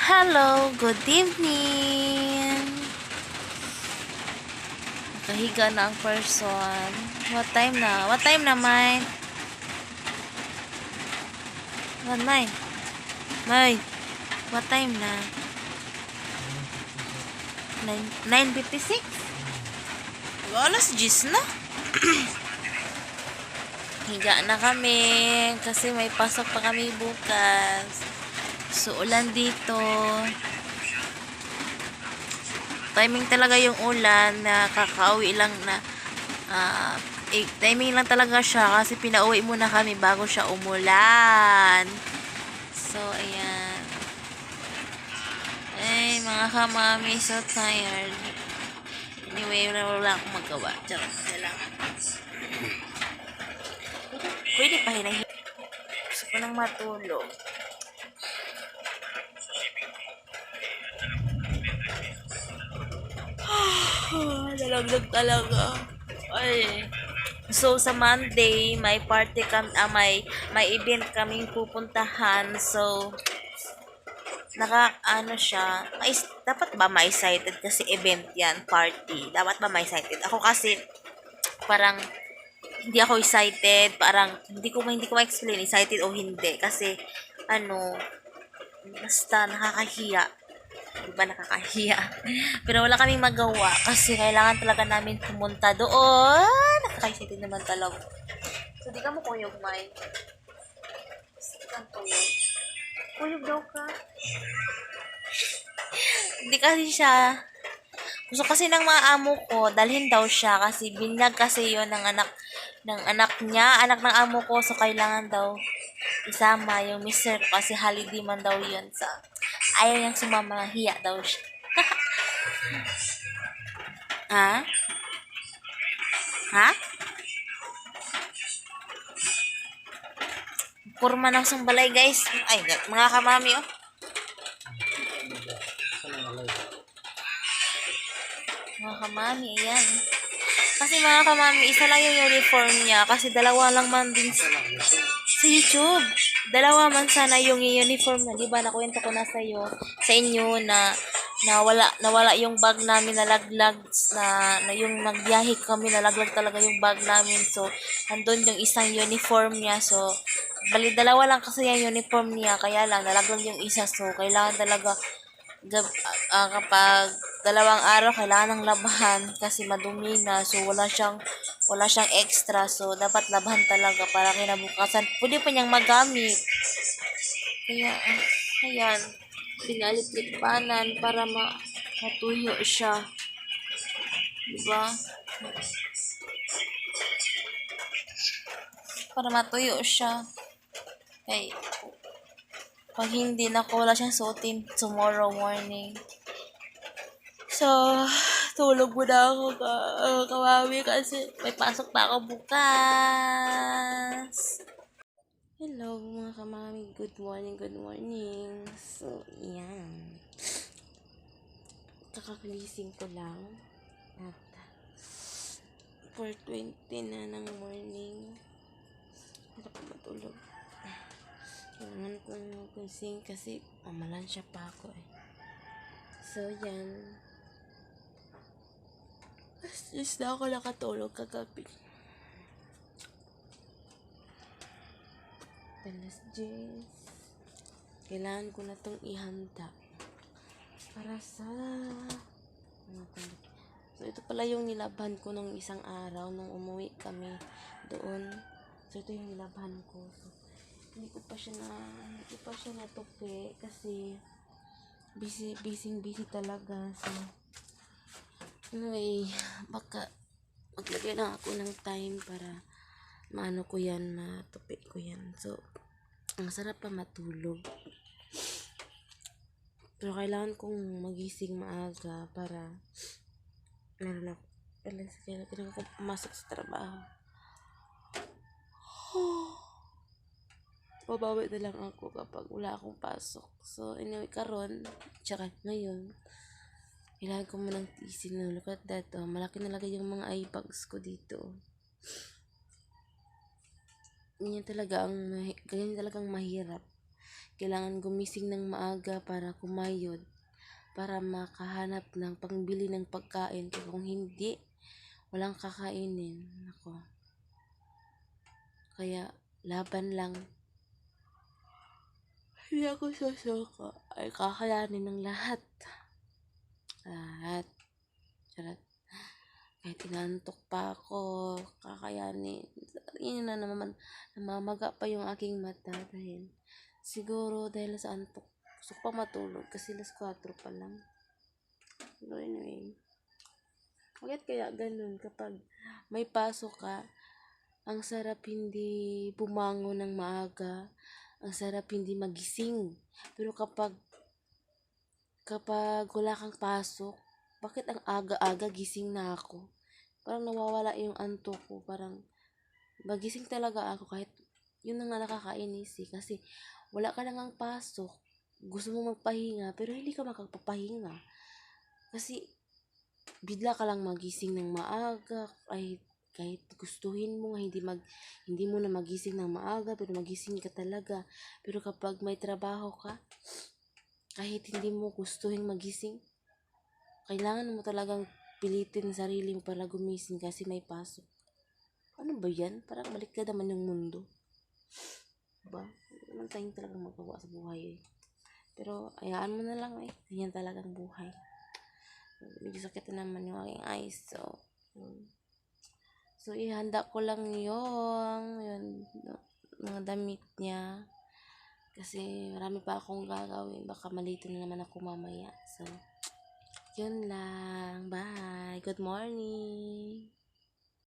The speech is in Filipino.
Hello, good evening. Nakahiga na ang person. What time na? What time na, May? What, May? May, what time na? 9:56? Alas 10 na. Higa na kami kasi may pasok pa kami bukas. So, ulan dito. Timing talaga yung ulan na kakauwi lang na timing lang talaga siya kasi pinauwi muna kami bago siya umulan. So, ayan. Ay, mga kamami, so tired. Anyway, wala akong magawa. Charot na lang. Pwede pa hinahin. Gusto ko nang matulog. Nalaglag talaga. Ay. So, sa Monday, may party may event kaming pupuntahan. So, siya, dapat ba may excited kasi event yan, party. Dapat ba may excited? Ako kasi, parang, hindi ako excited. Parang, hindi ko ma-explain, excited o hindi. Kasi, basta nakakahiya. Diba nakakahiya? Pero wala kaming magawa kasi kailangan talaga namin pumunta doon. Nakaka-excited naman talaga. So, di ka mo kuyog, May. Di ka kuyog. Kuyog daw ka. Hindi kasi siya. Gusto kasi ng mga amo ko, dalhin daw siya kasi binyag kasi yon ng anak niya, anak ng amo ko. So, kailangan daw isama yung mister ko kasi holiday man daw yun. So, ayaw niyang sumama, hiya daw siya. Ha? Ha? Kurma ng sambalay, guys. Ay, mga kamami, oh. Mga kamami, ayan. Kasi mga kamami, isa lang yung uniform niya. Kasi dalawa lang man din sa YouTube. Dalawa man sana yung uniform na. Diba, nakwento ko na sa inyo na nawala yung bag namin, nalaglag na yung nagbiyahe kami, nalaglag talaga yung bag namin. So, andun yung isang uniform niya. So, bali dalawa lang kasi yung uniform niya, kaya lang nalaglag yung isa. So, kailangan talaga kapag dalawang araw kailangan ng labahan kasi madumi na. So, wala siyang extra. So, dapat labahan talaga para kinabukasan pwede pa niyang magamit. Kaya, ayan, pinalit-litpanan para matuyo siya. Diba? Para matuyo siya. Okay. Pag hindi wala siyang suotin tomorrow morning. So, tulog muna ako kawawi kasi may pasok pa ako bukas. Hello mga kamami, good morning. So, yan. Kakagising ko lang at 4:20 na ng morning. Hindi pa matulog. Kailangan kong magising kasi mamalansya pa ako eh. So, yan. Just na ako nakatulog kagabi. Alas 10. Kailangan ko na itong ihanda para sa so ito pala yung nilaban ko nung isang araw nung umuwi kami doon. So ito yung nilaban ko. So, hindi ko pa siya natupi kasi busy talaga. So anyway, baka maglagay lang ako ng time para matupi ko yan. So, ang sarap pa matulog. Pero kailangan kong magising maaga para kailangan ko pumasok sa trabaho. Babawi na lang ako kapag wala akong pasok. So, anyway, karon, tsaka ngayon, kailangan ko munang tiisin na. Look at that, oh. Malaki na lagay yung mga eye bags ko dito. Ganyan talagang mahirap. kailangan gumising ng maaga para kumayod, para makahanap ng pangbili ng pagkain. Kung hindi, walang kakainin. Ako. Kaya, laban lang. Hindi ako susuko. Ay, kakayanin ng lahat. Lahat. Charot. Kahit inantok pa ako, kakayanin. Yun na naman, namamaga pa yung aking mata dahil siguro dahil sa antok. Gusto ko pa matulog kasi alas 4 pa lang. Pero anyway, bakit kaya ganun kapag may pasok ka, ang sarap hindi bumangon ng maaga, ang sarap hindi magising. Pero kapag wala kang pasok, bakit ang aga-aga gising na ako? Parang nawawala yung antok ko, parang magising talaga ako kahit yun na nga nakakainis kasi wala ka nang pasok, gusto mo magpahinga pero hindi ka makapagpahinga kasi bigla ka lang magising ng maaga kahit gustuhin mo nga hindi mo na magising ng maaga pero magising ka talaga. Pero kapag may trabaho ka, kahit hindi mo gustuhin magising, kailangan mo talagang pilitin sarili mo para gumising kasi may pasok. Ano ba yan? Parang baliktad naman yung mundo. Diba? Hindi naman tayong talagang magawa sa buhay eh. Pero ayaan mo na lang eh. Ganyan talagang buhay. Medyo sakit na naman yung aking eyes. So ihanda ko lang yun, mga damit niya. Kasi marami pa akong gagawin. Baka malito na naman ako mamaya. So, yun lang. Bye. Good morning.